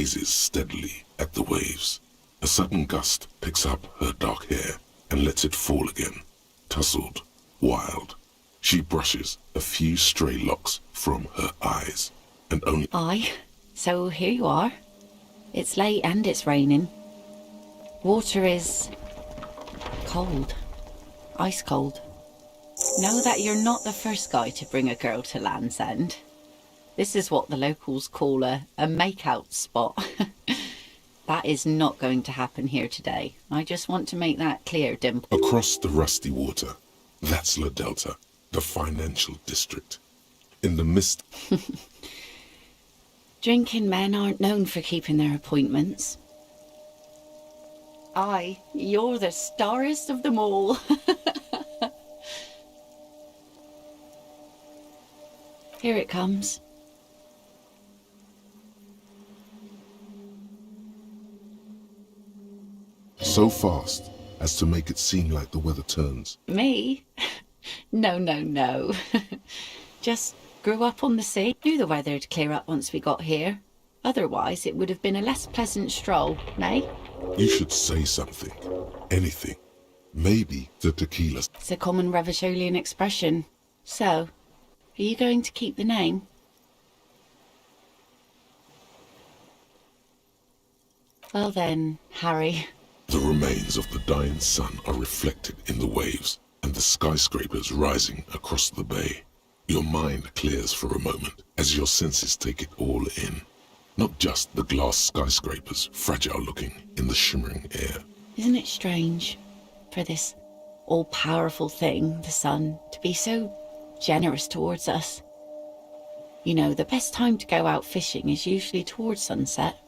gazes steadily at the waves. A sudden gust picks up her dark hair and lets it fall again, tousled, wild. She brushes a few stray locks from her eyes, and only... Aye, so here you are. It's late and it's raining. Water is... cold. Ice cold. Know that you're not the first guy to bring a girl to Land's End. This is what the locals call a make-out spot. That is not going to happen here today. I just want to make that clear, Dimple. Across the rusty water, that's La Delta, the financial district. In the mist... Drinking men aren't known for keeping their appointments. Aye, you're the starest of them all. Here it comes. So fast as to make it seem like the weather turns. Me? No. Just grew up on the sea. Knew the weather'd clear up once we got here. Otherwise, it would have been a less pleasant stroll, nay? You should say something. Anything. Maybe the tequila. It's a common Ravisholian expression. So, are you going to keep the name? Well then, Harry. The remains of the dying sun are reflected in the waves and the skyscrapers rising across the bay. Your mind clears for a moment as your senses take it all in. Not just the glass skyscrapers, fragile looking in the shimmering air. Isn't it strange for this all-powerful thing, the sun, to be so generous towards us? You know, the best time to go out fishing is usually towards sunset,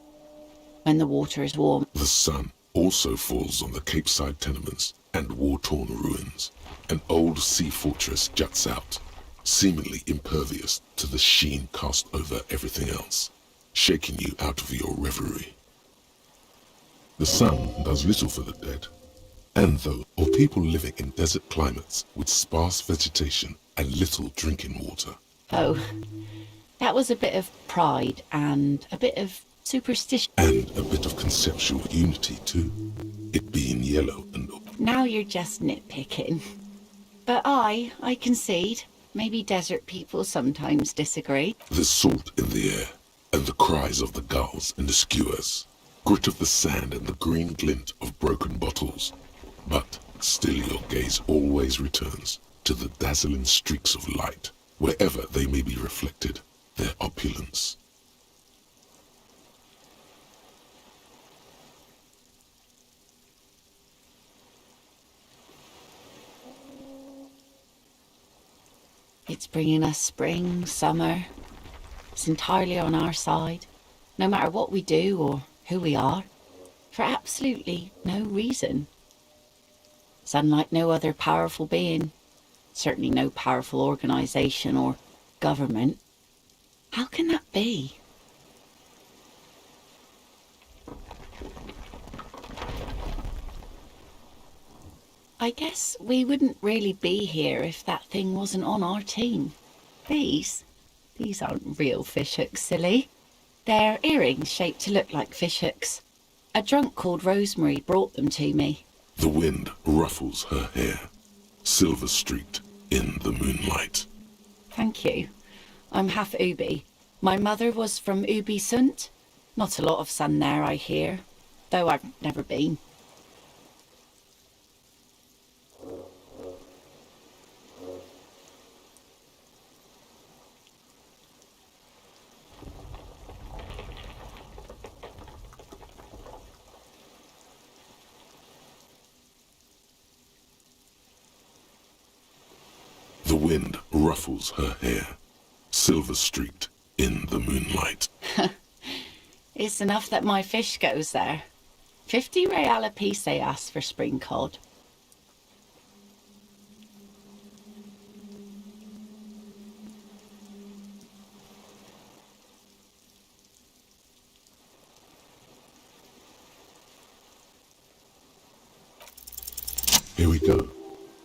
when the water is warm. The sun also falls on the Capeside tenements and war-torn ruins. An old sea fortress juts out, seemingly impervious to the sheen cast over everything else, shaking you out of your reverie. The sun does little for the dead, and though, or people living in desert climates with sparse vegetation and little drinking water. Oh, that was a bit of pride and a bit of superstition. And a bit of conceptual unity too, it being yellow and... Now you're just nitpicking. But I concede. Maybe desert people sometimes disagree. There's salt in the air, and the cries of the gulls and the skuas, grit of the sand and the green glint of broken bottles. But still your gaze always returns to the dazzling streaks of light, wherever they may be reflected, their opulence. It's bringing us spring, summer. It's entirely on our side, no matter what we do or who we are, for absolutely no reason. It's unlike no other powerful being, certainly no powerful organisation or government. How can that be? I guess we wouldn't really be here if that thing wasn't on our team. These aren't real fishhooks, silly. They're earrings shaped to look like fishhooks. A drunk called Rosemary brought them to me. The wind ruffles her hair, silver-streaked in the moonlight. Thank you. I'm half Ubi. My mother was from Ubi Sunt. Not a lot of sun there, I hear, though I've never been. The wind ruffles her hair, silver-streaked in the moonlight. It's enough that my fish goes there. 50 real a piece they ask for spring cod. Here we go.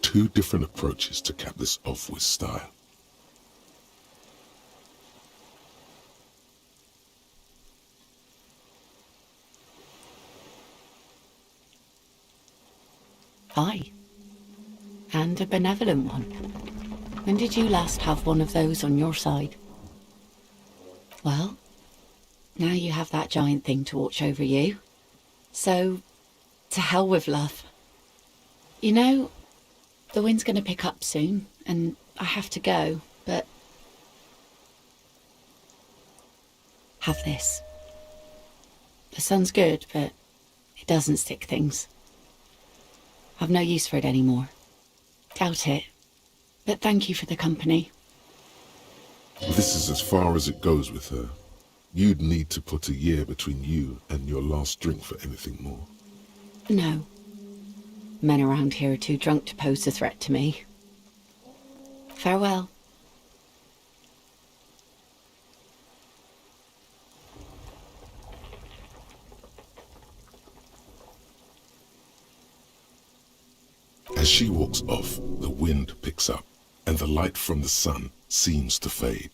2 different approaches to cap this off with style. Aye. And a benevolent one. When did you last have one of those on your side? Well, now you have that giant thing to watch over you. So, to hell with love. You know, the wind's going to pick up soon, and I have to go, but... Have this. The sun's good, but it doesn't stick things. I've no use for it anymore. Doubt it. But thank you for the company. This is as far as it goes with her. You'd need to put a year between you and your last drink for anything more. No. Men around here are too drunk to pose a threat to me. Farewell. As she walks off, the wind picks up, and the light from the sun seems to fade.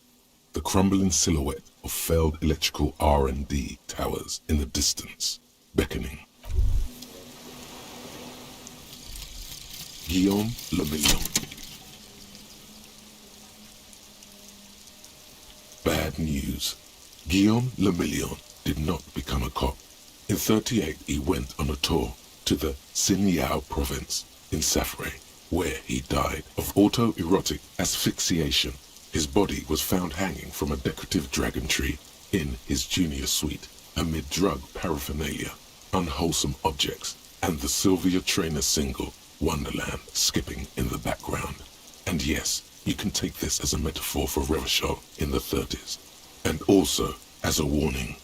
The crumbling silhouette of failed electrical R&D towers in the distance, beckoning. Guillaume Le Million. Bad news. Guillaume Le Million did not become a cop. In '38, he went on a tour to the Sinyao province in Safre, where he died of autoerotic asphyxiation. His body was found hanging from a decorative dragon tree in his junior suite, amid drug paraphernalia, unwholesome objects, and the Sylvia Trainer single, Wonderland, skipping in the background. And yes, you can take this as a metaphor for Revachol in the 30s, and also as a warning.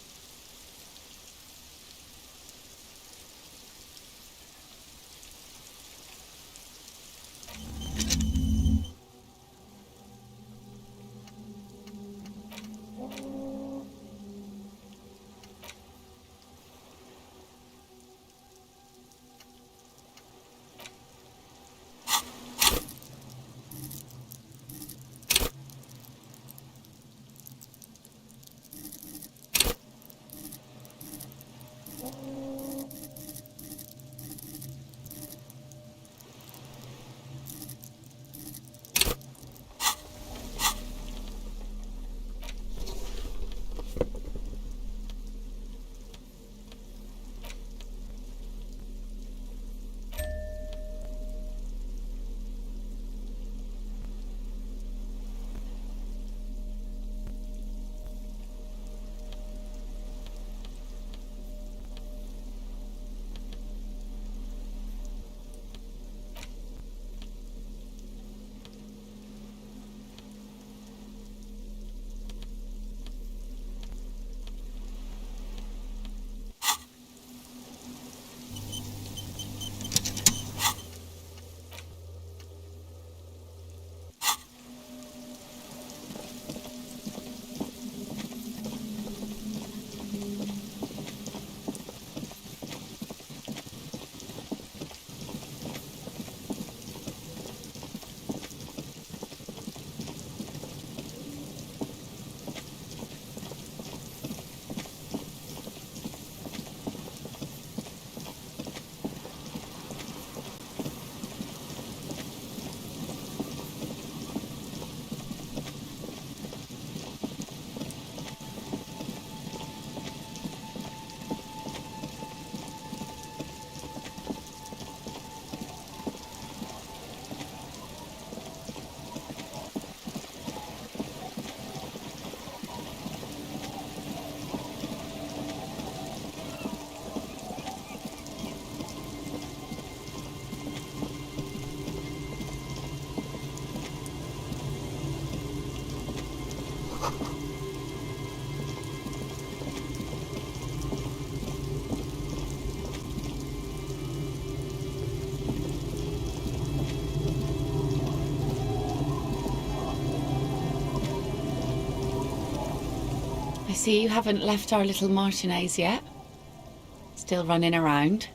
I see you haven't left our little Martinez yet. Still running around.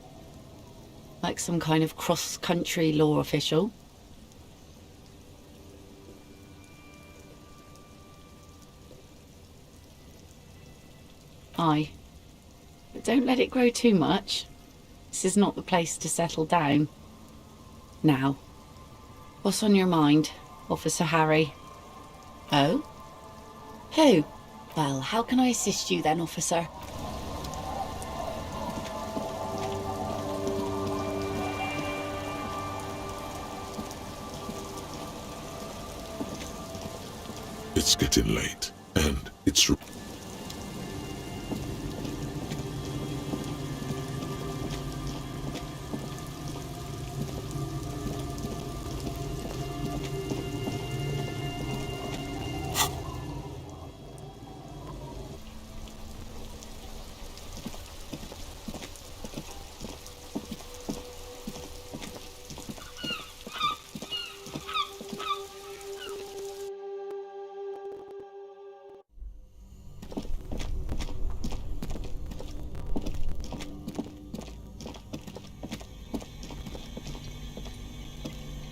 Like some kind of cross-country law official. Aye. But don't let it grow too much. This is not the place to settle down. Now, what's on your mind, Officer Harry? Oh? Who? Well, how can I assist you then, officer? It's getting late, and it's...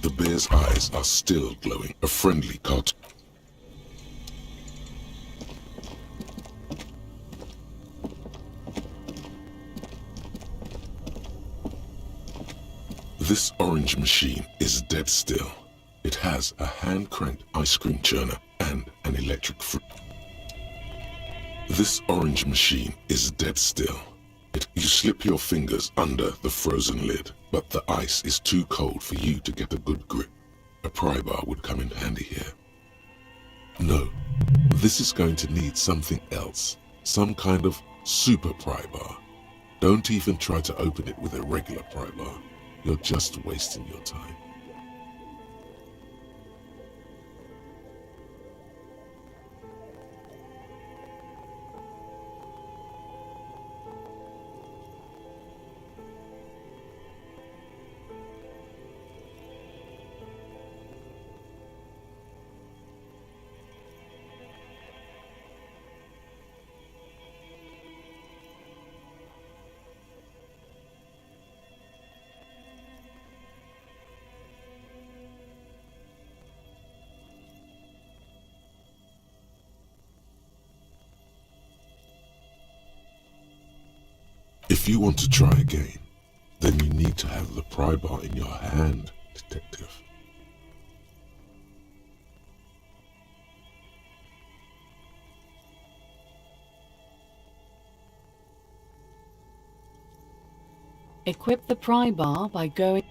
The bear's eyes are still glowing, a friendly cartoon. This orange machine is dead still. It has a hand-cranked ice cream churner and an electric fruit. This orange machine is dead still. You slip your fingers under the frozen lid, but the ice is too cold for you to get a good grip. A pry bar would come in handy here. No, this is going to need something else. Some kind of super pry bar. Don't even try to open it with a regular pry bar. You're just wasting your time. If you want to try again, then you need to have the pry bar in your hand, detective. Equip the pry bar by going...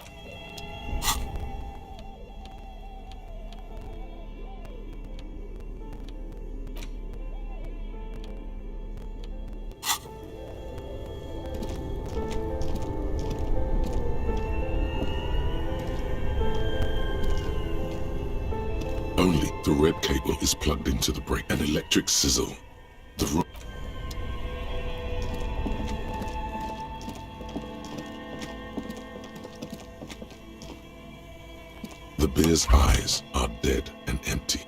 Only the red cable is plugged into the brake. An electric sizzle. The bear's eyes are dead and empty.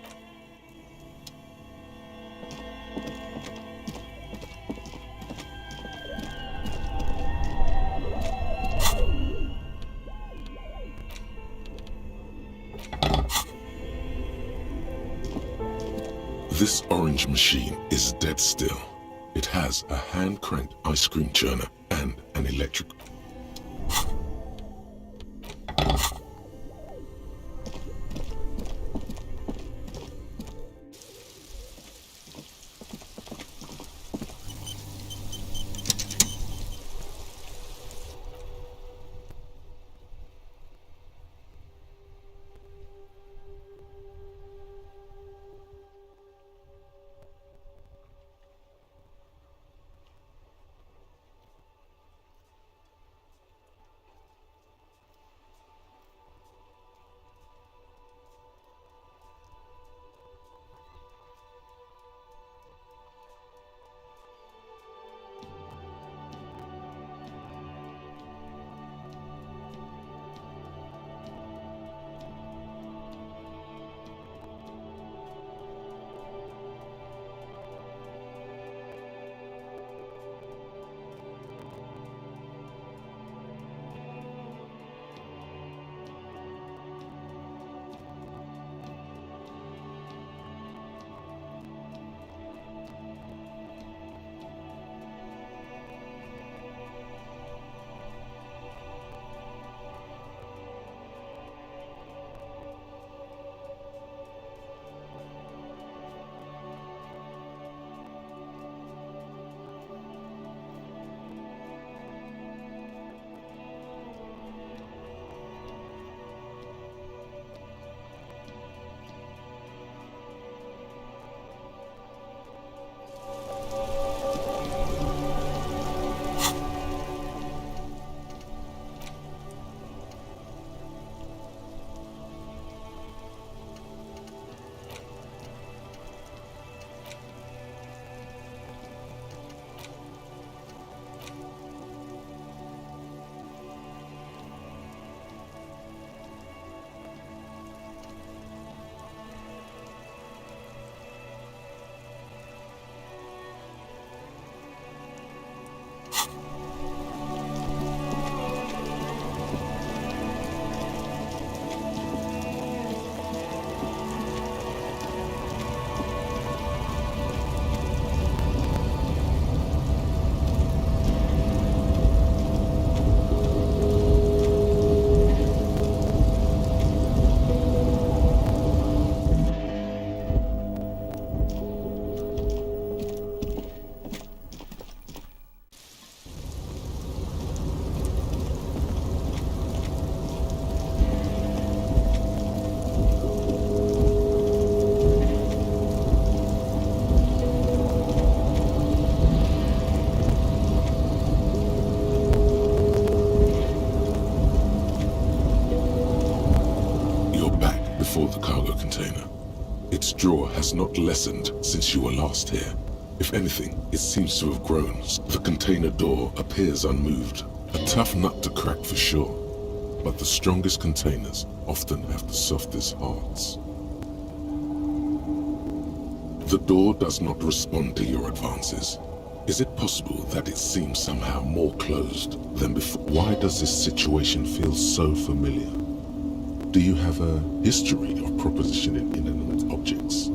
This orange machine is dead still. It has a hand-cranked ice cream churner and an electric... before the cargo container. Its drawer has not lessened since you were last here. If anything, it seems to have grown. The container door appears unmoved. A tough nut to crack for sure, but the strongest containers often have the softest hearts. The door does not respond to your advances. Is it possible that it seems somehow more closed than before? Why does this situation feel so familiar? Do you have a history of propositioning inanimate objects?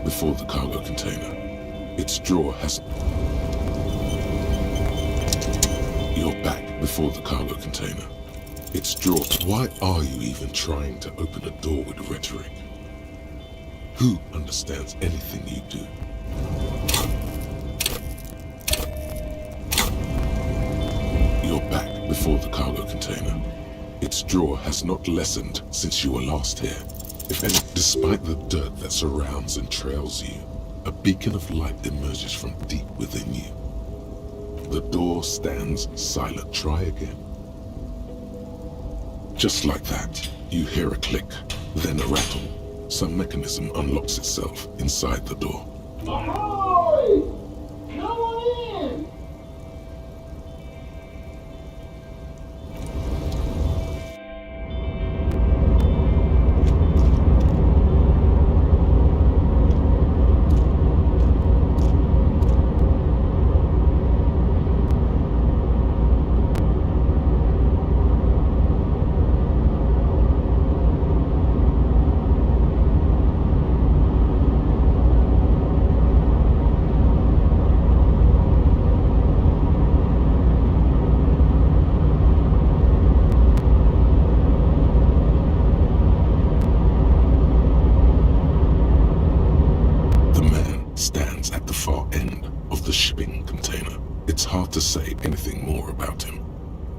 Before the cargo container. Its drawer has... You're back before the cargo container. Its drawer... Why are you even trying to open a door with rhetoric? Who understands anything you do? You're back before the cargo container. Its drawer has not lessened since you were last here. If any, despite the dirt that surrounds and trails you, a beacon of light emerges from deep within you. The door stands silent. Try again. Just like that, you hear a click, then a rattle. Some mechanism unlocks itself inside the door. Ahoy! Come on in! It's hard to say anything more about him.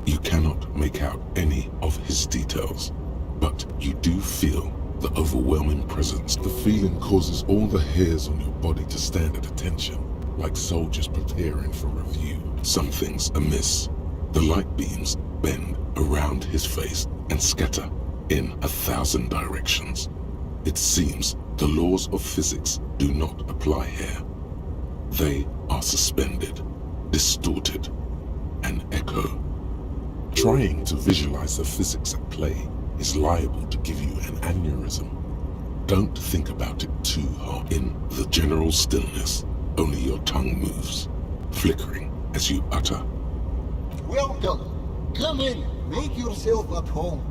You cannot make out any of his details, but you do feel the overwhelming presence. The feeling causes all the hairs on your body to stand at attention, like soldiers preparing for review. Something's amiss. The light beams bend around his face and scatter in 1,000 directions. It seems the laws of physics do not apply here. They are suspended, distorted, and echo. Trying to visualize the physics at play is liable to give you an aneurysm. Don't think about it too hard. In the general stillness, only your tongue moves, flickering as you utter. Welcome. Come in. Make yourself at home.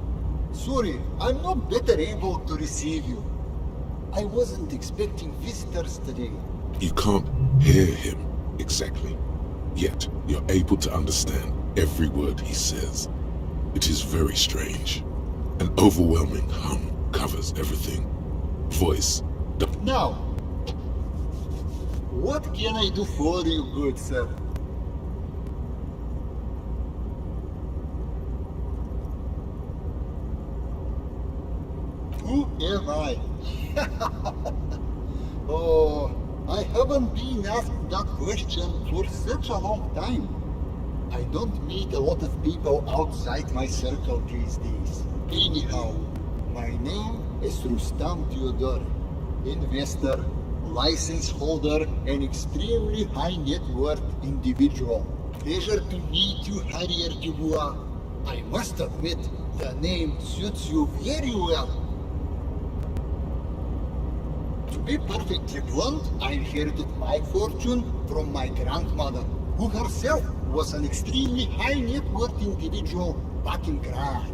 Sorry, I'm not better able to receive you. I wasn't expecting visitors today. You can't hear him exactly, yet you're able to understand every word he says. It is very strange. An overwhelming hum covers everything. Voice. Now, what can I do for you, good sir? Who am I? Oh, I haven't been asked that question for such a long time. I don't meet a lot of people outside my circle these days. Anyhow, my name is Rustam Theodore, investor, license holder, and extremely high net worth individual. Pleasure to meet you, Harrier Dubois. I must admit, the name suits you very well. To be perfectly blunt, I inherited my fortune from my grandmother, who herself was an extremely high net worth individual back in Grad.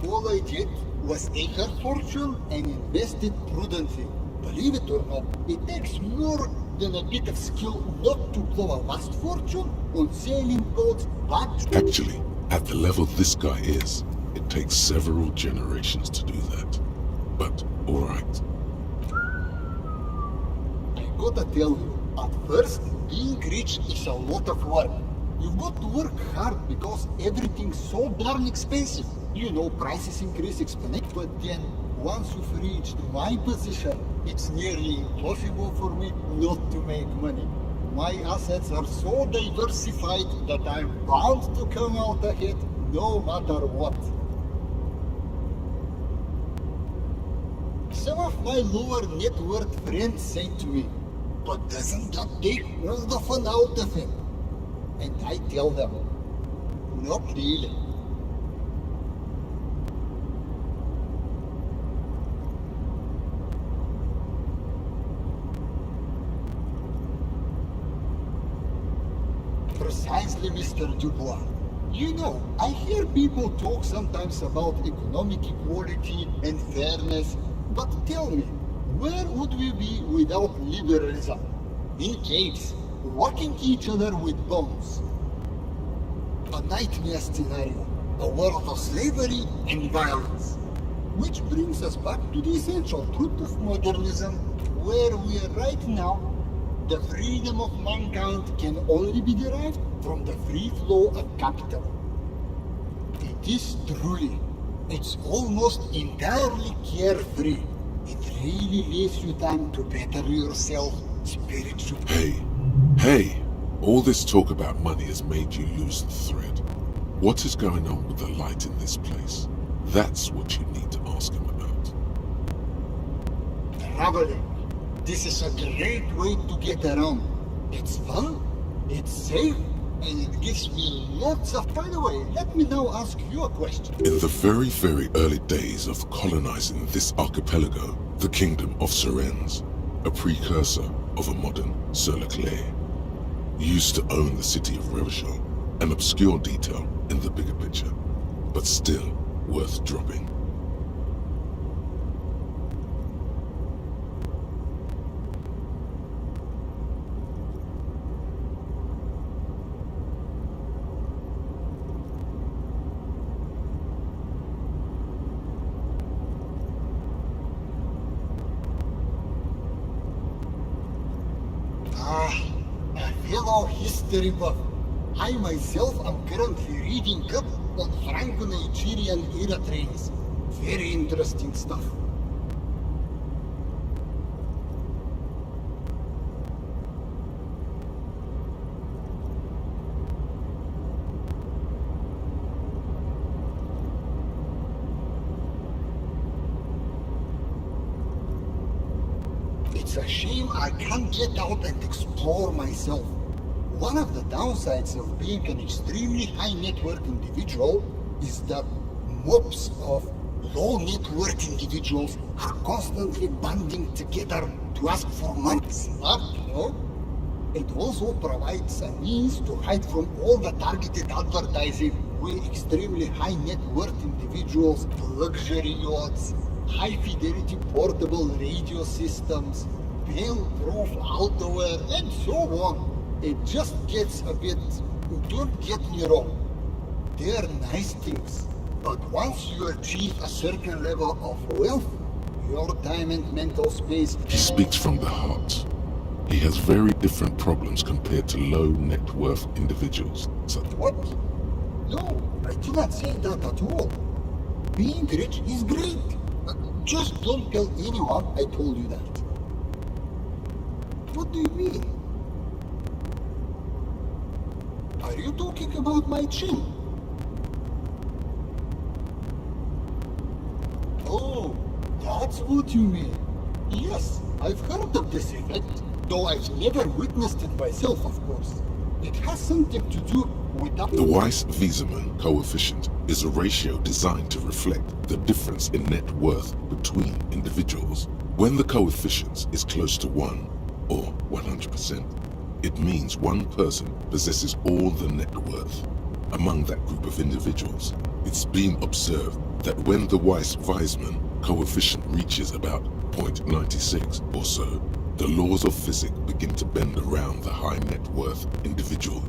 All I did was take her fortune and invest it prudently. Believe it or not, it takes more than a bit of skill not to blow a vast fortune on selling gold back to... Actually, at the level this guy is, it takes several generations to do that. But, alright. I gotta tell you, at first, being rich is a lot of work. You've got to work hard because everything's so darn expensive. You know, prices increase exponentially. But then, once you've reached my position, it's nearly impossible for me not to make money. My assets are so diversified that I'm bound to come out ahead no matter what. Some of my lower net worth friends say to me, but doesn't that take all the fun out of it? And I tell them, not really. Precisely, Mr. Dubois. You know, I hear people talk sometimes about economic equality and fairness, but tell me, where would we be without liberalism? In caves, rocking each other with bombs. A nightmare scenario, a world of slavery and violence. Which brings us back to the essential truth of modernism, where we are right now. The freedom of mankind can only be derived from the free flow of capital. It is truly, it's almost entirely carefree. It really leaves you time to better yourself spiritually. Hey, all this talk about money has made you lose the thread. What is going on with the light in this place? That's what you need to ask him about. Traveling. This is a great way to get around. It's fun, it's safe, and it gives me lots of... By the way, let me now ask you a question. In the very, very early days of colonizing this archipelago, the kingdom of Surens, a precursor of a modern Sur-le-Clay, used to own the city of Revachol, an obscure detail in the bigger picture, but still worth dropping. A fellow history buff. I myself am currently reading up on Franco-Nigerian era trains. Very interesting stuff. It's a shame I can't get out and explore myself. One of the downsides of being an extremely high net worth individual is that mobs of low net worth individuals are constantly banding together to ask for money. Smart, you know? It also provides a means to hide from all the targeted advertising we extremely high net worth individuals, luxury yachts, high fidelity portable radio systems, fail-proof outerwear, and so on. It just gets a bit... Don't get me wrong, they're nice things, but once you achieve a certain level of wealth, your time and mental space... He speaks from the heart. He has very different problems compared to low net worth individuals. So What? No, I do not say that at all. Being rich is great. Just don't tell anyone I told you that. What do you mean? Are you talking about my chin? Oh, that's what you mean. Yes, I've heard of this effect, though I've never witnessed it myself, of course. It has something to do with the Weiss-Wiesemann coefficient is a ratio designed to reflect the difference in net worth between individuals. When the coefficient is close to 1, or 100%. It means one person possesses all the net worth. Among that group of individuals, it's been observed that when the Weiss-Weismann coefficient reaches about 0.96 or so, the laws of physics begin to bend around the high net worth individual.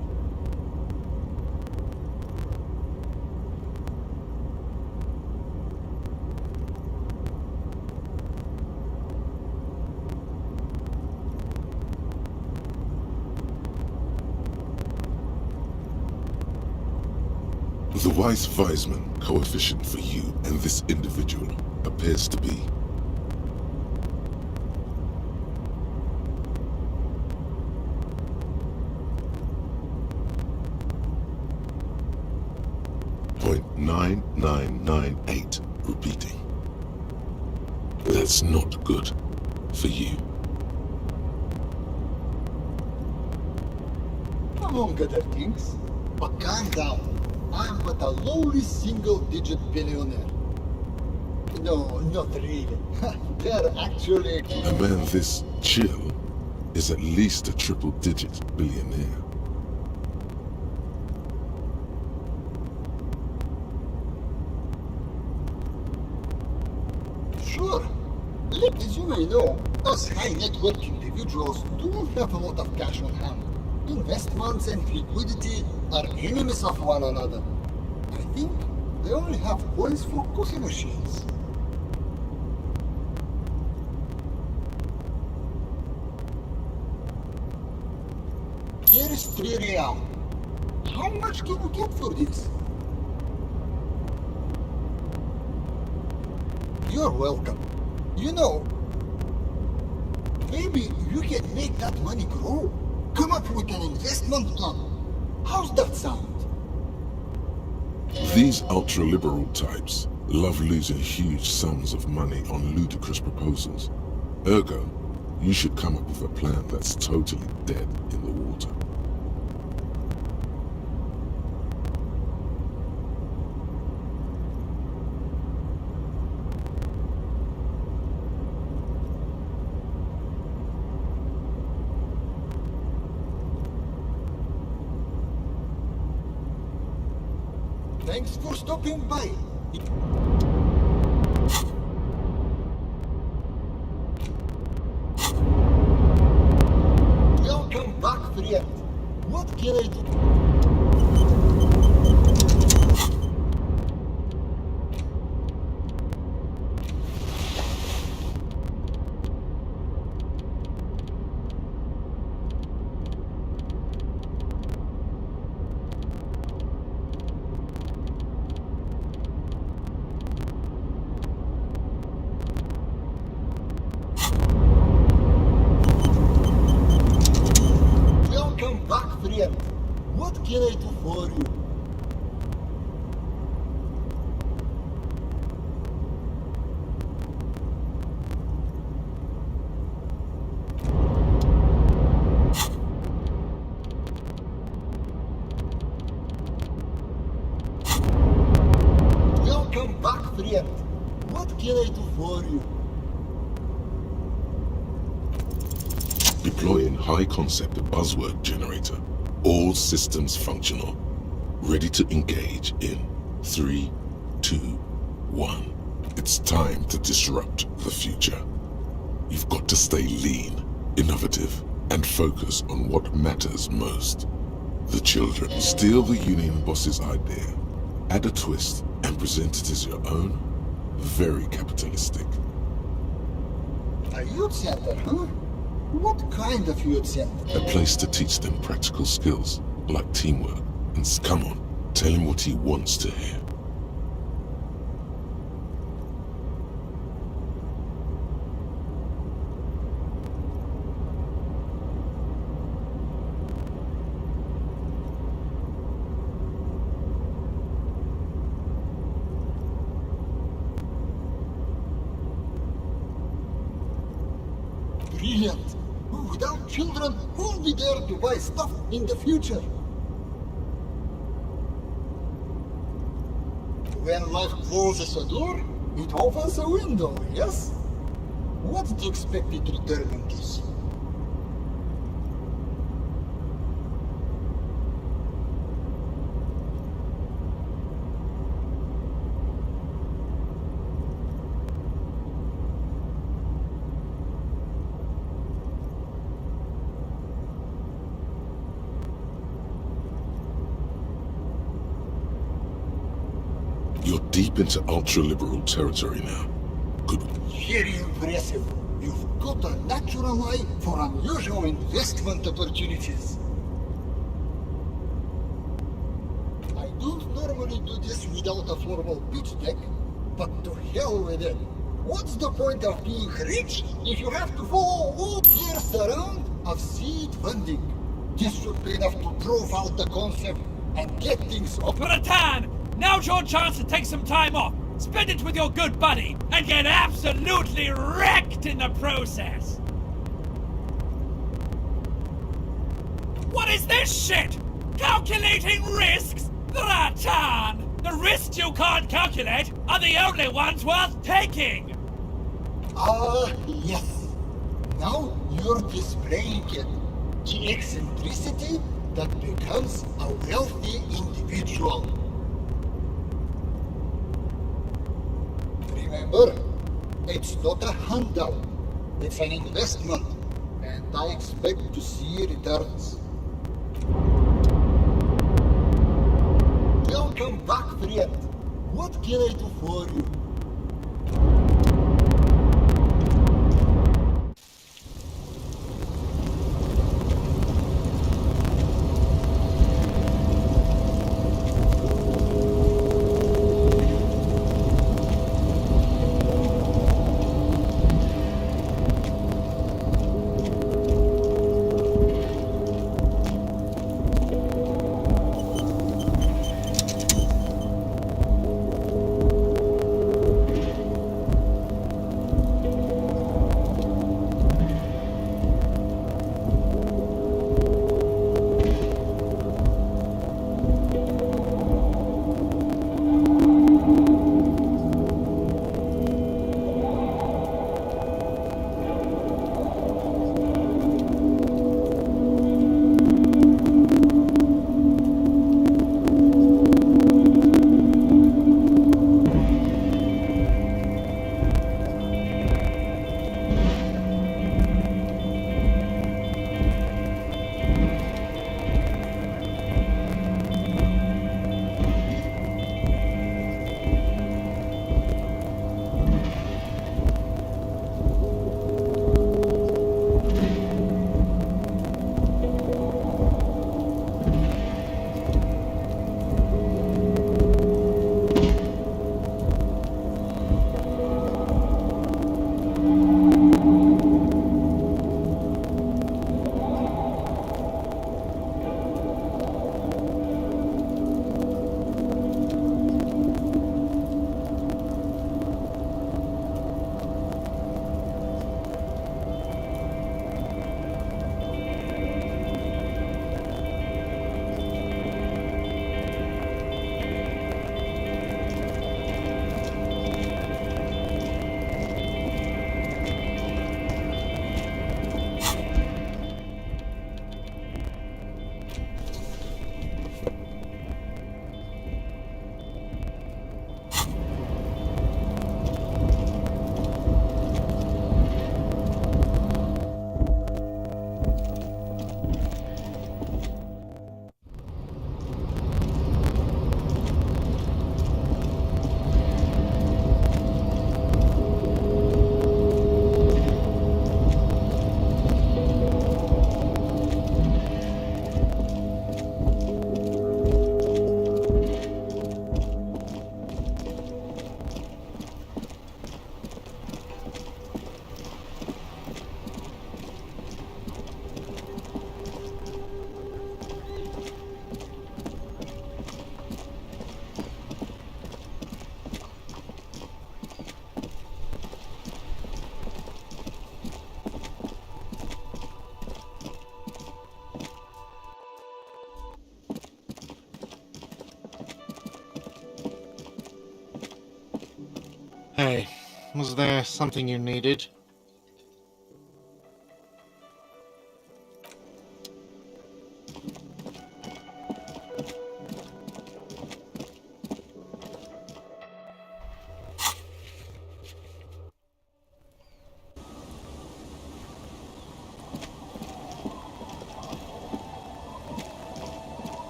The Weiss-Weismann coefficient for you and this individual appears to be 0.9998, repeating. That's not good for you. Among other things, but calm down. I'm but a lowly single-digit billionaire. No, not really. They're actually... A man this chill is at least a triple-digit billionaire. Sure. As you may know, us high-net-worth individuals do have a lot of cash on hand. Investments and liquidity are enemies of one another. I think they only have coins for coffee machines. Here is 3 real. How much can you get for this? You're welcome. You know, maybe you can make that money grow. Come up with an investment plan. How's that sound? These ultra-liberal types love losing huge sums of money on ludicrous proposals. Ergo, you should come up with a plan that's totally dead in the water. Thanks for stopping by. Welcome back, friend. What can I do? What can I do for you? Welcome back, friend. What can I do for you? Deploying high-concept buzzword generator. All systems functional. Ready to engage in 3, 2, 1. It's time to disrupt the future. You've got to stay lean, innovative, and focus on what matters most. The children. Steal the union boss's idea, add a twist, and present it as your own. Very capitalistic. A youth center, huh? What kind of youth center? A place to teach them practical skills, like teamwork. And come on, tell him what he wants to hear. Brilliant. Without children, who'll be there to buy stuff in the future? When life closes a door, it opens a window, yes? What's the expected return on this? deep into ultra-liberal territory now. Good. Very impressive. You've got a natural eye for unusual investment opportunities. I don't normally do this without a formal pitch deck, but to hell with it. What's the point of being rich if you have to follow all years around of seed funding? This should be enough to prove out the concept and get things up. Ratan, now's your chance to take some time off. Spend it with your good buddy and get absolutely wrecked in the process. What is this shit? Calculating risks? Ratan! The risks you can't calculate are the only ones worth taking! Yes. Now you're displaying it. The eccentricity that becomes a wealthy individual. Remember, it's not a handout. It's an investment. And I expect to see returns. Welcome back, friend. What can I do for you? Hey, was there something you needed?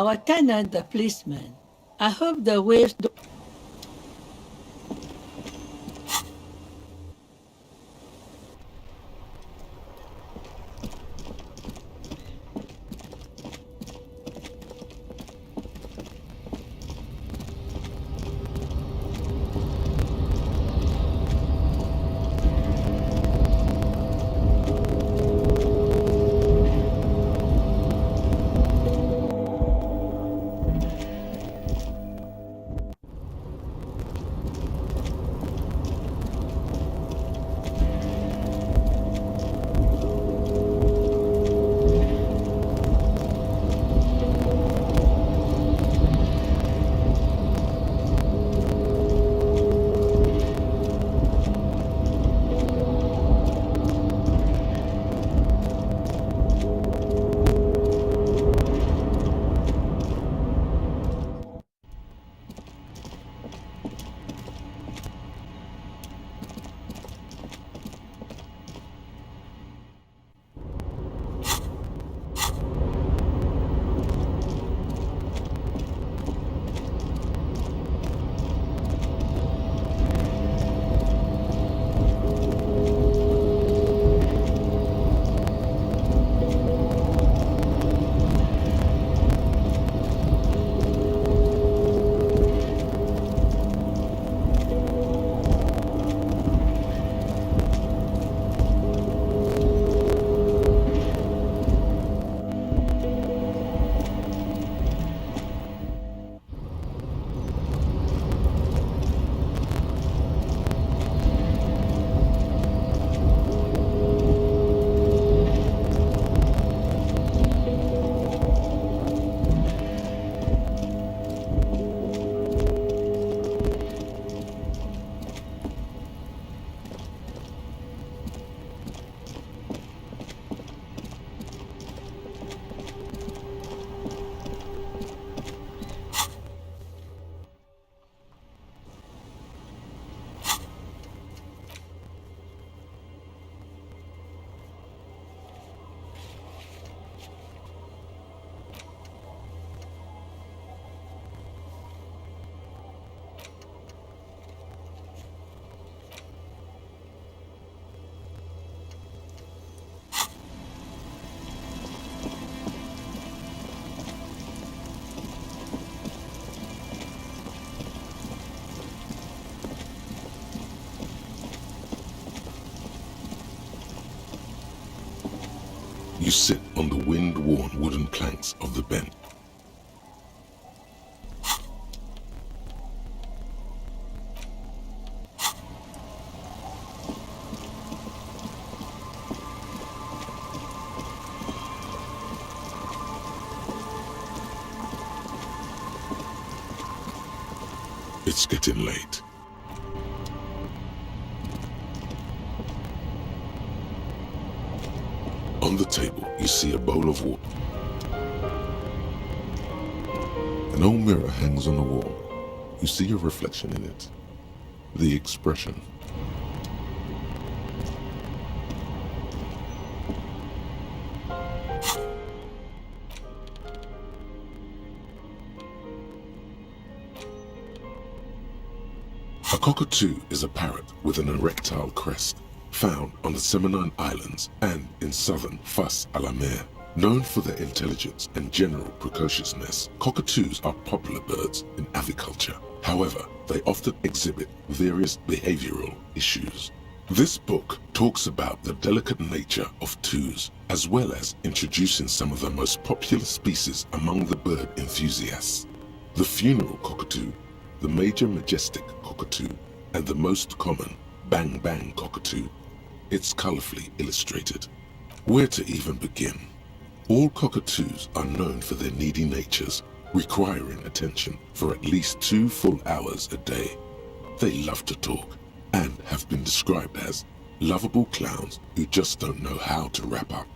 our tenant, the policeman. I hope the waves don't. You sit on the wind-worn wooden planks of the bench. It's getting late. On the table, you see a bowl of water. An old mirror hangs on the wall. You see your reflection in it. The expression. A cockatoo is a parrot with an erectile crest, found on the Seminine Islands and in southern Fas a la Mer. Known for their intelligence and general precociousness, cockatoos are popular birds in aviculture. However, they often exhibit various behavioral issues. This book talks about the delicate nature of toos, as well as introducing some of the most popular species among the bird enthusiasts. The funeral cockatoo, the major majestic cockatoo, and the most common bang bang cockatoo. It's colorfully illustrated. Where to even begin? All cockatoos are known for their needy natures, requiring attention for at least 2 full hours a day. They love to talk and have been described as lovable clowns who just don't know how to wrap up.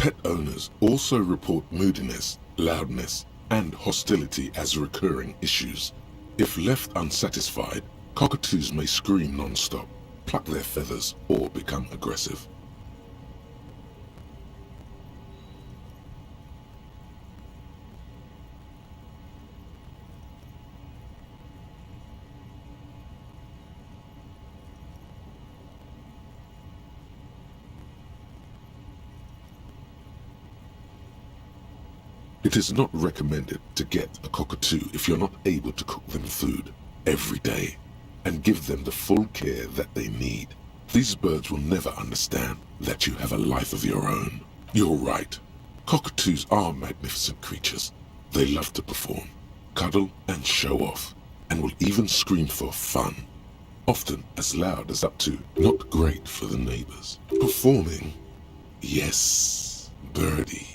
Pet owners also report moodiness, loudness, and hostility as recurring issues. If left unsatisfied, cockatoos may scream non-stop, pluck their feathers, or become aggressive. It is not recommended to get a cockatoo if you're not able to cook them food every day and give them the full care that they need. These birds will never understand that you have a life of your own. You're right. Cockatoos are magnificent creatures. They love to perform, cuddle and show off, and will even scream for fun, often as loud as up to not great for the neighbors. Performing? Yes, birdie.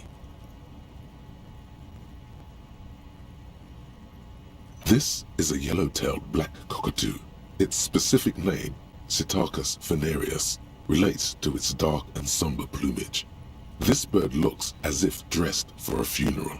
This is a yellow-tailed black cockatoo. Its specific name, Psittacus venereus, relates to its dark and somber plumage. This bird looks as if dressed for a funeral.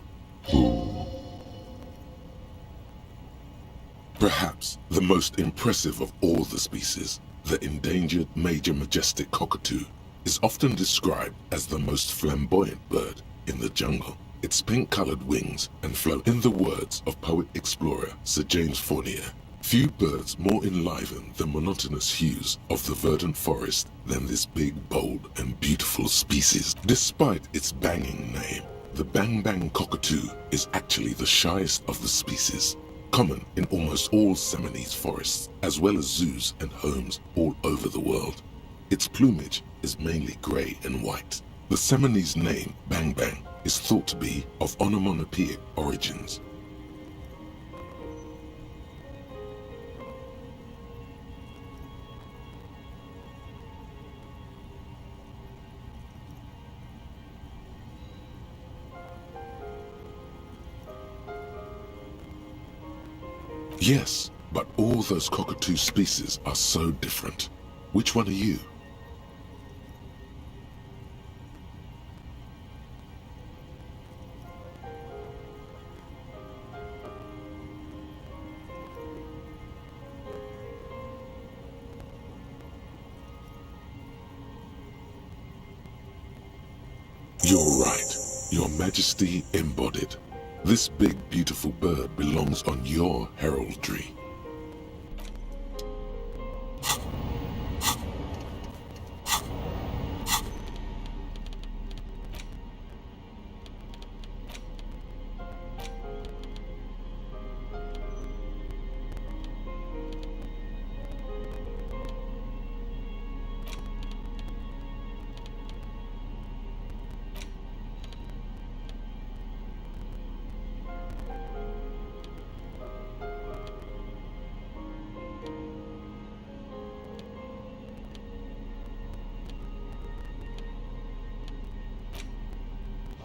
Perhaps the most impressive of all the species, the endangered major majestic cockatoo, is often described as the most flamboyant bird in the jungle. Its pink-colored wings and float, in the words of poet-explorer Sir James Fournier, few birds more enliven the monotonous hues of the verdant forest than this big, bold, and beautiful species. Despite its banging name, the bang-bang cockatoo is actually the shyest of the species, common in almost all Ceylonese forests, as well as zoos and homes all over the world. Its plumage is mainly grey and white. The Ceylonese name, bang-bang, is thought to be of onomatopoeic origins. Yes, but all those cockatoo species are so different. Which one are you? You're right, Your Majesty embodied. This big, beautiful bird belongs on your heraldry.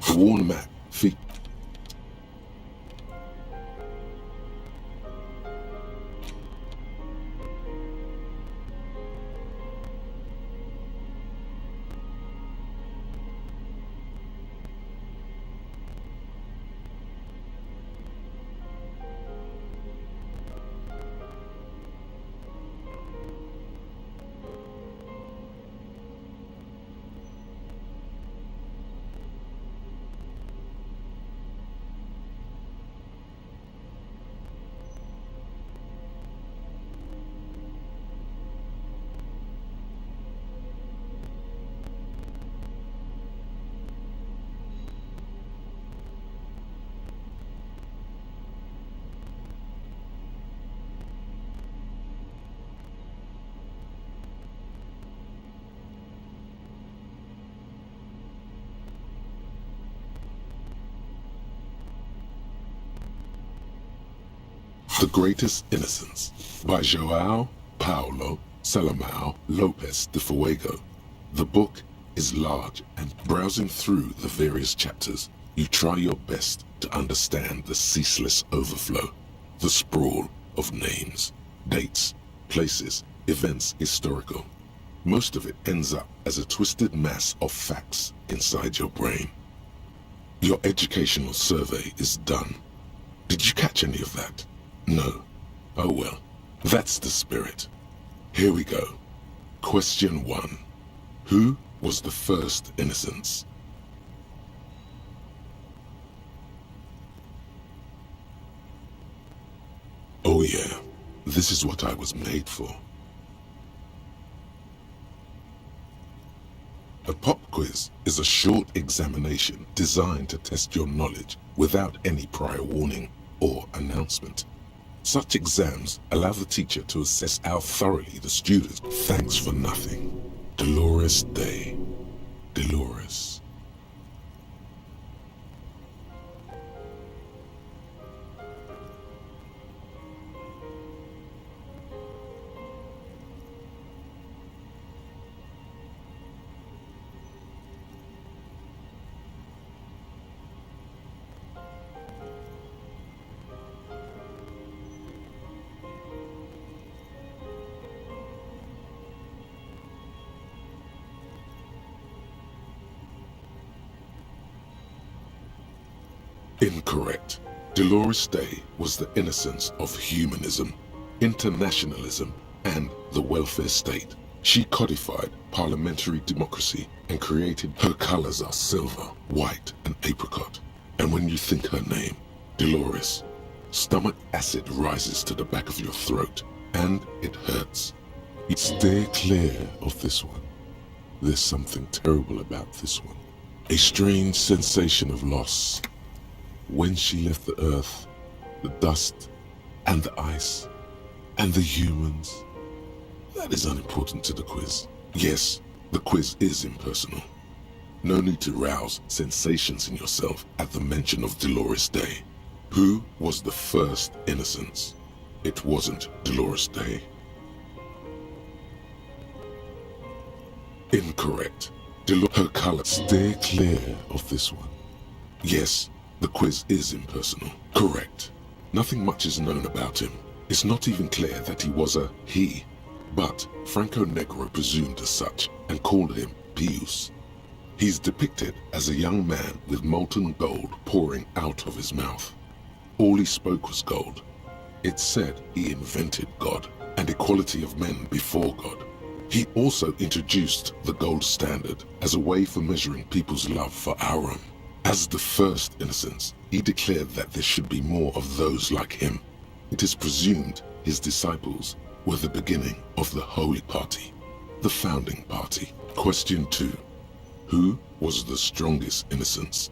The worn map feet. The Greatest Innocence by João Paulo Salomão Lopes de Fuego. The book is large, and browsing through the various chapters, you try your best to understand the ceaseless overflow, the sprawl of names, dates, places, events historical. Most of it ends up as a twisted mass of facts inside your brain. Your educational survey is done. Did you catch any of that? No. Oh well, that's the spirit. Here we go. Question 1. Who was the first innocence? Oh yeah, this is what I was made for. A pop quiz is a short examination designed to test your knowledge without any prior warning or announcement. Such exams allow the teacher to assess how thoroughly the students. Thanks for nothing. Dolores Day. Dolores. Incorrect. Dolores Day was the innocence of humanism, internationalism, and the welfare state. She codified parliamentary democracy and created. Her colors are silver, white, and apricot. And when you think her name, Dolores, stomach acid rises to the back of your throat, and it hurts. Stay clear of this one. There's something terrible about this one. A strange sensation of loss. When she left the earth, the dust, and the ice, and the humans. That is unimportant to the quiz. Yes, the quiz is impersonal. No need to rouse sensations in yourself at the mention of Dolores Day. Who was the first innocence? It wasn't Dolores Day. Incorrect. Her color. Stay clear of this one. Yes, the quiz is impersonal. Correct. Nothing much is known about him. It's not even clear that he was a he, but Franco Negro presumed as such and called him Pius. He's depicted as a young man with molten gold pouring out of his mouth. All he spoke was gold. It's said he invented God and equality of men before God. He also introduced the gold standard as a way for measuring people's love for Arum. As the first innocence, he declared that there should be more of those like him. It is presumed his disciples were the beginning of the Holy Party, the founding party. Question 2. Who was the strongest innocence?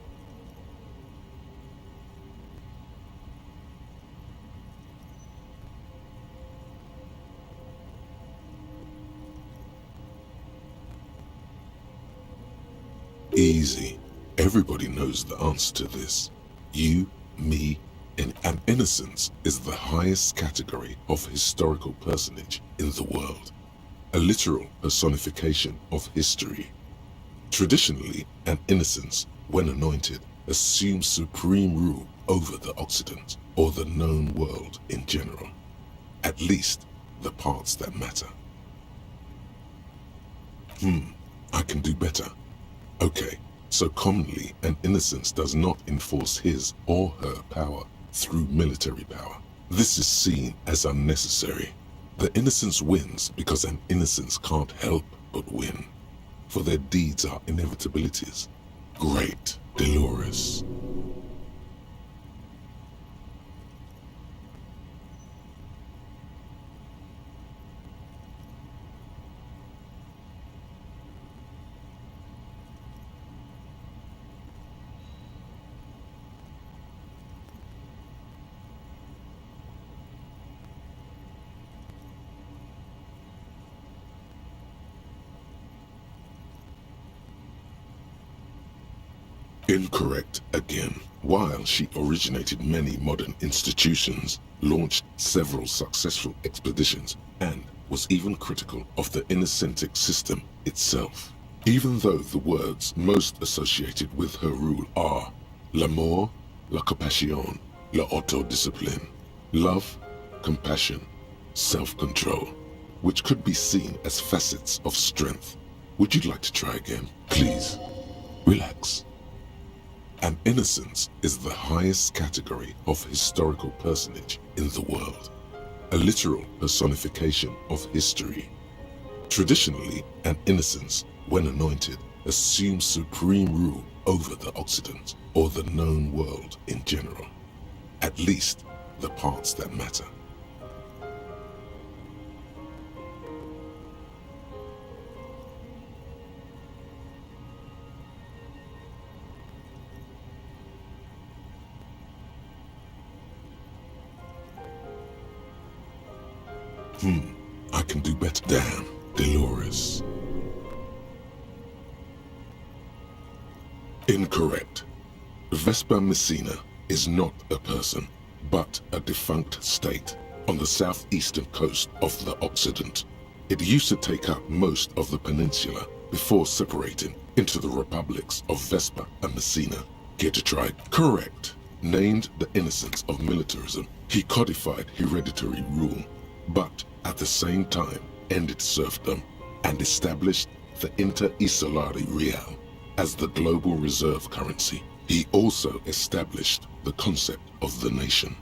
Easy. Everybody knows the answer to this. You, me, and an innocence is the highest category of historical personage in the world. A literal personification of history. Traditionally, an innocence, when anointed, assumes supreme rule over the Occident or the known world in general. At least, the parts that matter. I can do better. Okay. So commonly, an innocence does not enforce his or her power through military power. This is seen as unnecessary. The innocence wins because an innocence can't help but win, for their deeds are inevitabilities. Great, Dolores. Incorrect again. While she originated many modern institutions, launched several successful expeditions, and was even critical of the Innocentic system itself. Even though the words most associated with her rule are l'amour, la compassion, la autodiscipline, love, compassion, self-control, which could be seen as facets of strength. Would you like to try again? Please, relax. An innocence is the highest category of historical personage in the world, a literal personification of history. Traditionally, an innocence, when anointed, assumes supreme rule over the Occident or the known world in general, at least the parts that matter. I can do better. Damn, Dolores. Incorrect. Vespa Messina is not a person, but a defunct state on the southeastern coast of the Occident. It used to take up most of the peninsula before separating into the republics of Vespa and Messina. Care to try? Correct. Named the innocence of militarism, he codified hereditary rule, but at the same time ended serfdom and established the Inter-Isolari Real as the global reserve currency. He also established the concept of the nation.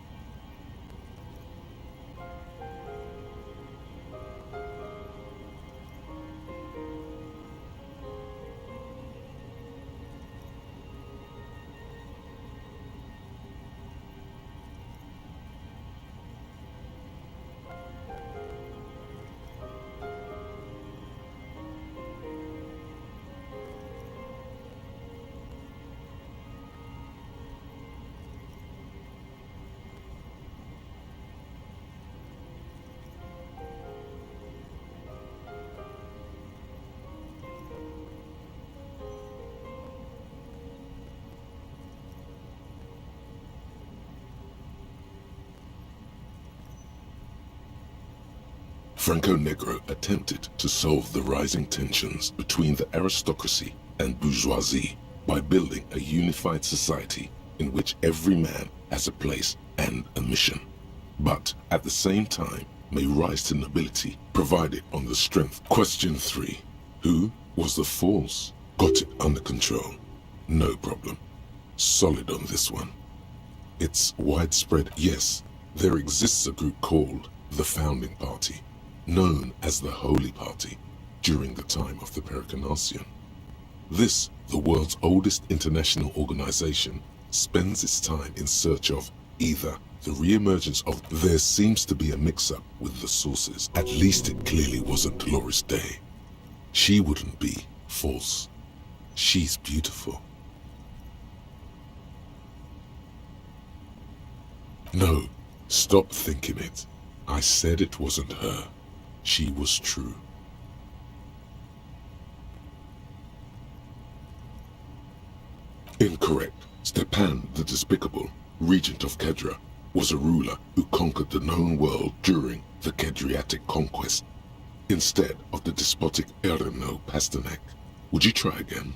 Franco Negro attempted to solve the rising tensions between the aristocracy and bourgeoisie by building a unified society in which every man has a place and a mission, but at the same time may rise to nobility provided on the strength. Question 3. Who was the force? Got it under control. No problem. Solid on this one. It's widespread. Yes, there exists a group called the Founding Party, known as the Holy Party, during the time of the Pericarnacian. This, the world's oldest international organization, spends its time in search of either the re-emergence of... There seems to be a mix-up with the sources. At least it clearly wasn't Dolores Day. She wouldn't be false. She's beautiful. No, stop thinking it. I said it wasn't her. She was true. Incorrect. Stepan the Despicable, regent of Kedra, was a ruler who conquered the known world during the Kedriatic conquest, instead of the despotic Erno Pasternak. Would you try again?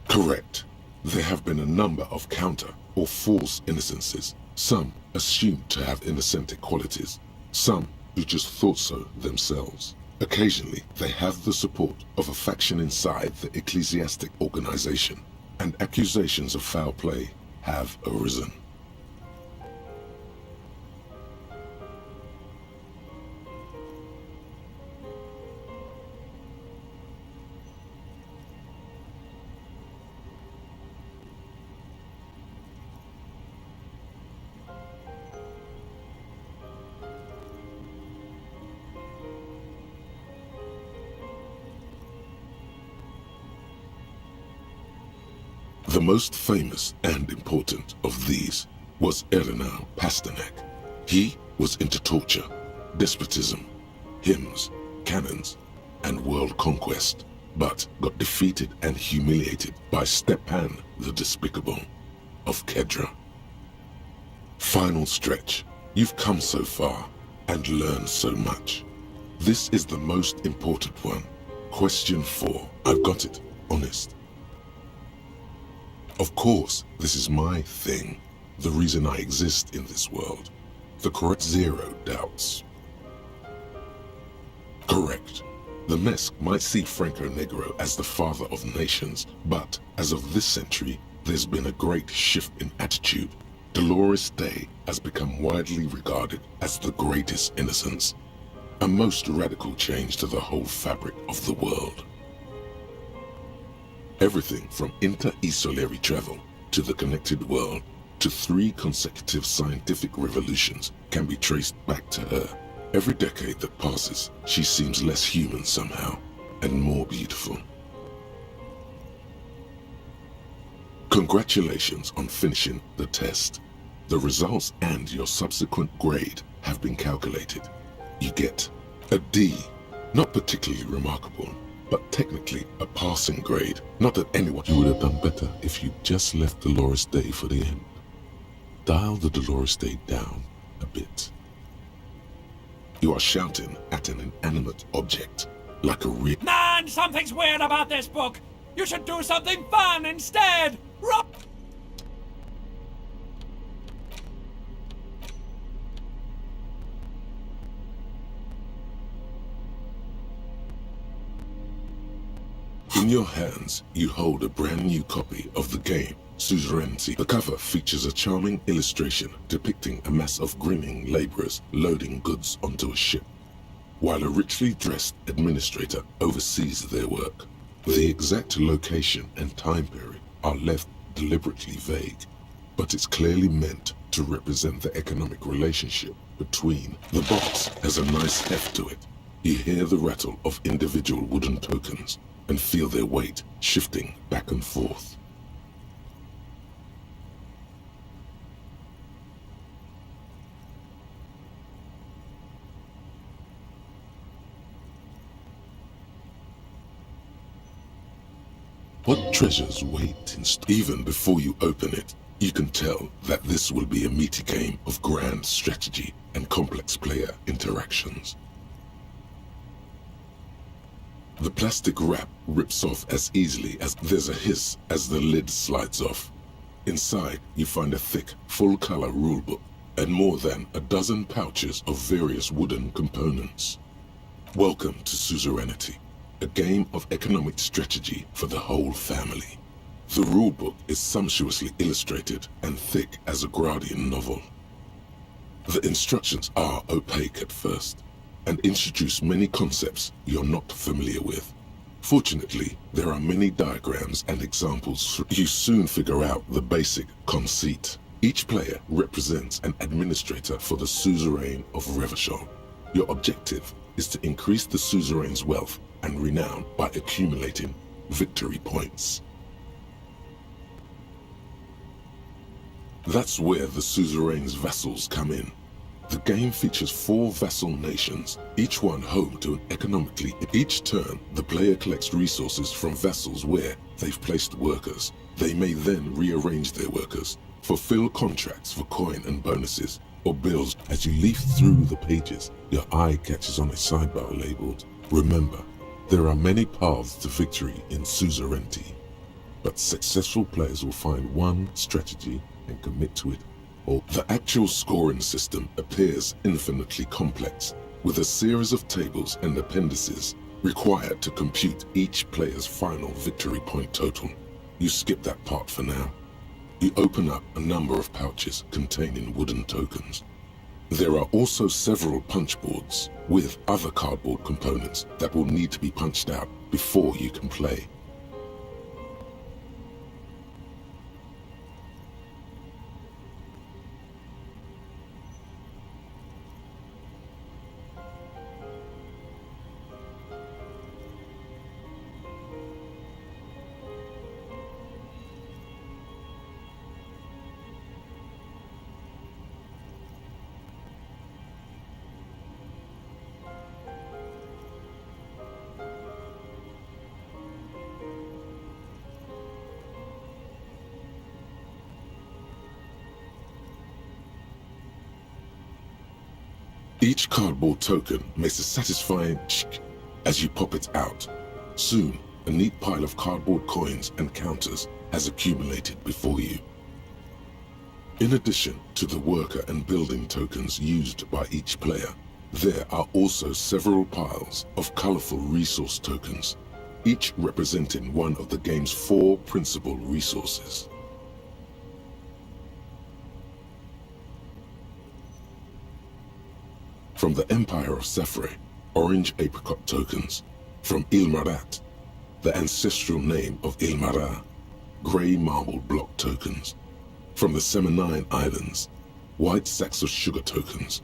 Correct. There have been a number of counter or false innocences, some assumed to have innocentic qualities, some who just thought so themselves. Occasionally, they have the support of a faction inside the ecclesiastic organization, and accusations of foul play have arisen. The most famous and important of these was Erno Pasternak. He was into torture, despotism, hymns, cannons, and world conquest, but got defeated and humiliated by Stepan the Despicable of Kedra. Final stretch. You've come so far and learned so much. This is the most important one. Question 4. I've got it. Honest. Of course, this is my thing, the reason I exist in this world. The correct 0 doubts. Correct. The mess might see Franco Negro as the father of nations, but as of this century, there's been a great shift in attitude. Dolores Day has become widely regarded as the greatest innocence, a most radical change to the whole fabric of the world. Everything from inter-esolary travel to the connected world to 3 consecutive scientific revolutions can be traced back to her. Every decade that passes, she seems less human somehow, and more beautiful. Congratulations on finishing the test. The results and your subsequent grade have been calculated. You get a D, not particularly remarkable, but technically a passing grade. Not that anyone... You would have done better if you just left Dolores Day for the end. Dial the Dolores Day down a bit. You are shouting at an inanimate object, like a real... Man, something's weird about this book! You should do something fun instead! In your hands, you hold a brand new copy of the game, Suzerainty. The cover features a charming illustration depicting a mass of grinning laborers loading goods onto a ship, while a richly dressed administrator oversees their work. The exact location and time period are left deliberately vague, but it's clearly meant to represent the economic relationship between. The box has a nice heft to it. You hear the rattle of individual wooden tokens and feel their weight shifting back and forth. What treasures wait in even before you open it, you can tell that this will be a meaty game of grand strategy and complex player interactions. The plastic wrap rips off as easily as there's a hiss as the lid slides off. Inside, you find a thick, full-color rulebook and more than a dozen pouches of various wooden components. Welcome to Suzerainty, a game of economic strategy for the whole family. The rulebook is sumptuously illustrated and thick as a Gradian novel. The instructions are opaque at first and introduce many concepts you're not familiar with. Fortunately, there are many diagrams and examples. You soon figure out the basic conceit. Each player represents an administrator for the suzerain of Revachol. Your objective is to increase the suzerain's wealth and renown by accumulating victory points. That's where the suzerain's vassals come in. The game features 4 vassal nations, each one home to an economically... Each turn, the player collects resources from vassals where they've placed workers. They may then rearrange their workers, fulfill contracts for coin and bonuses, or bills. As you leaf through the pages, your eye catches on a sidebar labeled, "Remember, there are many paths to victory in Suzerainty, but successful players will find one strategy and commit to it." The actual scoring system appears infinitely complex, with a series of tables and appendices required to compute each player's final victory point total. You skip that part for now. You open up a number of pouches containing wooden tokens. There are also several punch boards with other cardboard components that will need to be punched out before you can play. Each cardboard token makes a satisfying ch as you pop it out. Soon, a neat pile of cardboard coins and counters has accumulated before you. In addition to the worker and building tokens used by each player, There are also several piles of colorful resource tokens, each representing one of the game's 4 principal resources. From the Empire of Sefre, orange apricot tokens. From Ilmarat, the ancestral name of Ilmara, grey marble block tokens. From the Seminine Islands, white sacks of sugar tokens.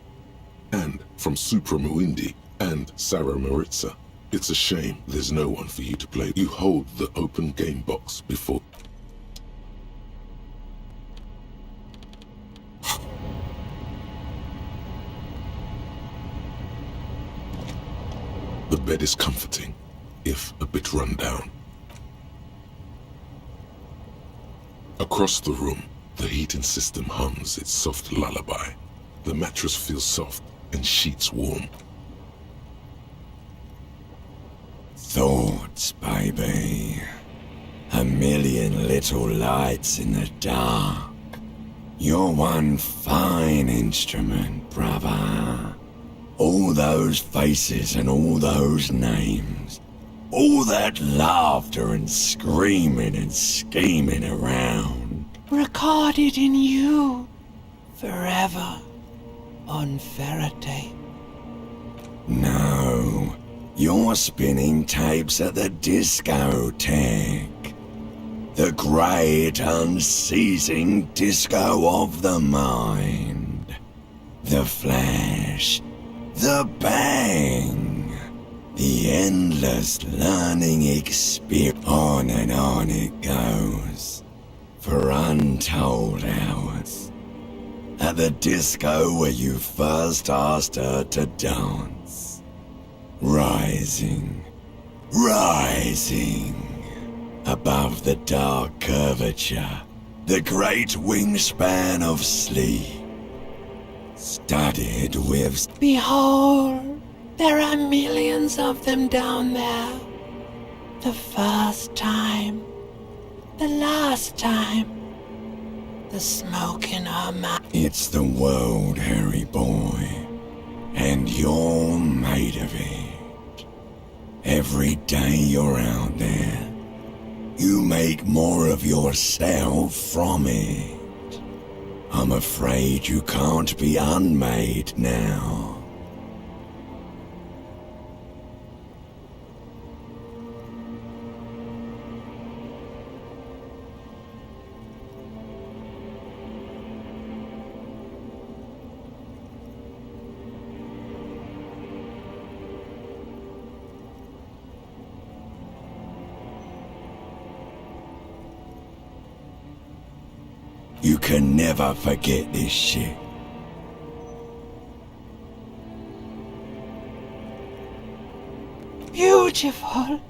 And from Supramuindi and Sarah Maritza. It's a shame there's no one for you to play. You hold the open game box before. The bed is comforting, if a bit run down. Across the room, the heating system hums its soft lullaby. The mattress feels soft and sheets warm. Thoughts, baby. A million little lights in the dark. You're one fine instrument, brother. All those faces and all those names. All that laughter and screaming and scheming around. Recorded in you forever on Faraday. No, you're spinning tapes at the discotheque. The great unceasing disco of the mind. The flash. The bang. The endless learning experience. On and on it goes. For untold hours. At the disco where you first asked her to dance. Rising. Above the dark curvature. The great wingspan of sleep. Studded with... Behold, there are millions of them down there. The first time, the last time, the smoke in her mouth. It's the world, Harry boy, and you're made of it. Every day you're out there, you make more of yourself from it. I'm afraid you can't be unmade now. You can never forget this shit. Beautiful.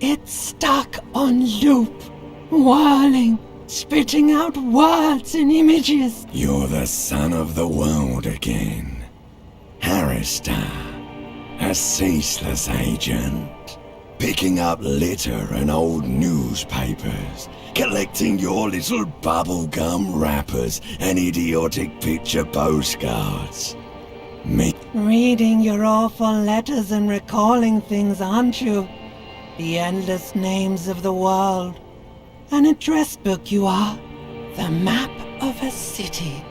It's stuck on loop, whirling, spitting out words and images. You're the son of the world again. Harrister, a ceaseless agent. Picking up litter and old newspapers. Collecting your little bubblegum wrappers and idiotic picture postcards. Me. Reading your awful letters and recalling things, aren't you? The endless names of the world. An address book you are. The map of a city.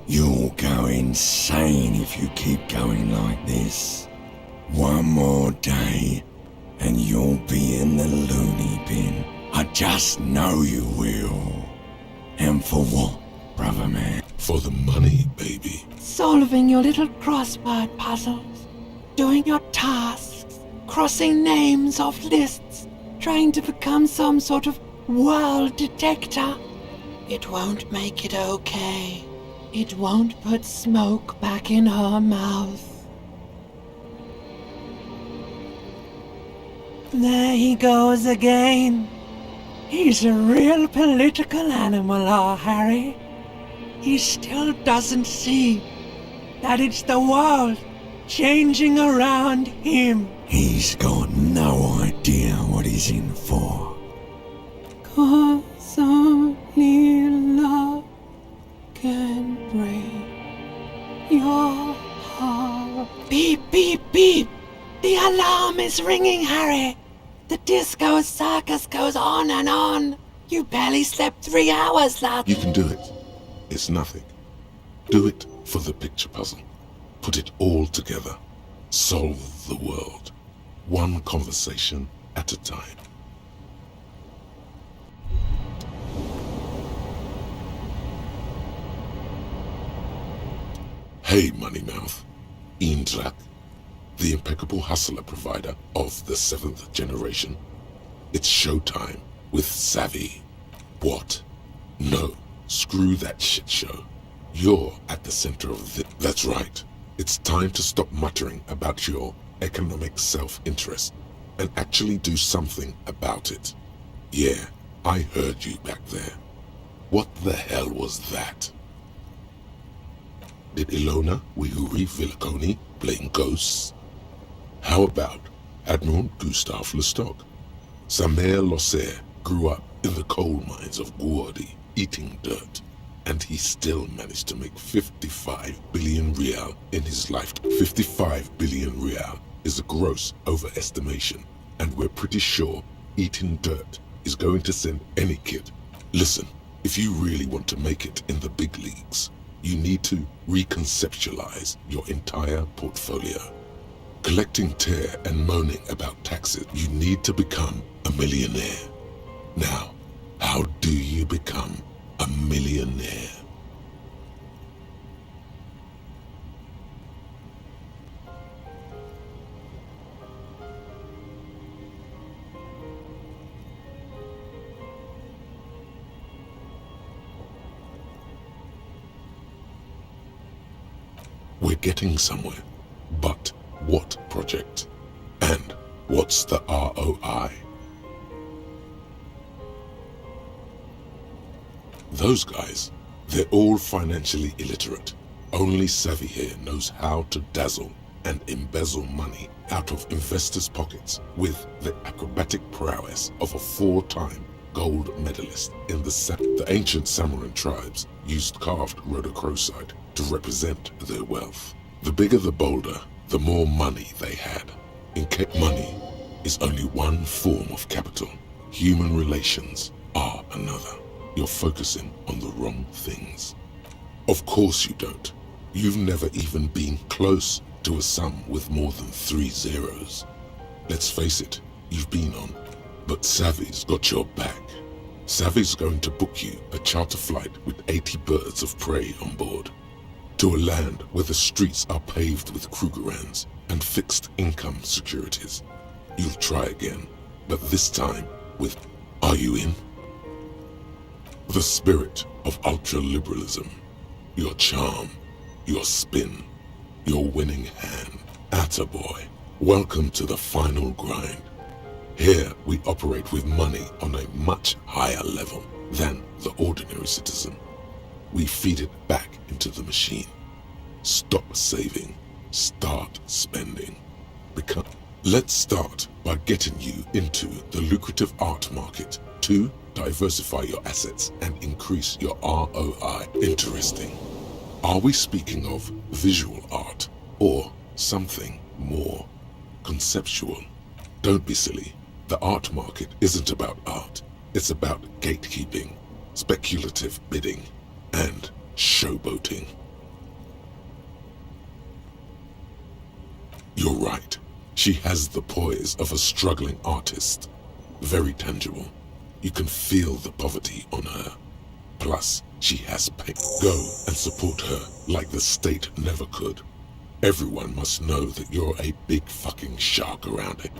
You'll go insane if you keep going like this. One more day, and you'll be in the loony bin. I just know you will. And for what, brother man? For the money, baby. Solving your little crossword puzzles. Doing your tasks. Crossing names off lists. Trying to become some sort of world detector. It won't make it okay. It won't put smoke back in her mouth. There he goes again. He's a real political animal, our Harry. He still doesn't see that it's the world changing around him. He's got no idea what he's in for. 'Cause only love can break your heart. Beep, beep, beep. The alarm is ringing, Harry. The disco circus goes on and on. You barely slept 3 hours, lad. You can do it. It's nothing. Do it for the picture puzzle. Put it all together. Solve the world. One conversation at a time. Hey, Moneymouth. Indrak, the impeccable hustler provider of the 7th generation. It's showtime with Savvy. What? No, screw that shit show. You're at the center of this. That's right. It's time to stop muttering about your economic self-interest and actually do something about it. Yeah, I heard you back there. What the hell was that? Did Ilona Wihuri Villiconi playing ghosts? How about Admiral Gustav Lestock? Samer Losser grew up in the coal mines of Guardi, eating dirt, and he still managed to make 55 billion real in his lifetime. 55 billion real is a gross overestimation, and we're pretty sure eating dirt is going to send any kid. Listen, if you really want to make it in the big leagues, you need to reconceptualize your entire portfolio. Collecting tear and moaning about taxes, you need to become a millionaire. Now, how do you become a millionaire? We're getting somewhere, but what project? And what's the ROI? Those guys, they're all financially illiterate. Only Savvy here knows how to dazzle and embezzle money out of investors' pockets with the acrobatic prowess of a 4-time gold medalist in the ancient Samoan tribes used carved rhodochrosite to represent their wealth. The bigger the boulder, the more money they had. Money is only one form of capital. Human relations are another. You're focusing on the wrong things. Of course you don't. You've never even been close to a sum with more than 3 zeros. Let's face it, you've been on. But Savvy's got your back. Savvy's going to book you a charter flight with 80 birds of prey on board. To a land where the streets are paved with Krugerrands and fixed income securities. You'll try again, but this time with, are you in? The spirit of ultra-liberalism, your charm, your spin, your winning hand. Attaboy, welcome to the final grind. Here we operate with money on a much higher level than the ordinary citizen. We feed it back into the machine. Stop saving, start spending. Let's start by getting you into the lucrative art market to diversify your assets and increase your ROI. Interesting. Are we speaking of visual art or something more conceptual? Don't be silly. The art market isn't about art. It's about gatekeeping, speculative bidding, and showboating. You're right. She has the poise of a struggling artist. Very tangible. You can feel the poverty on her. Plus, she has pain. Go and support her like the state never could. Everyone must know that you're a big fucking shark around it.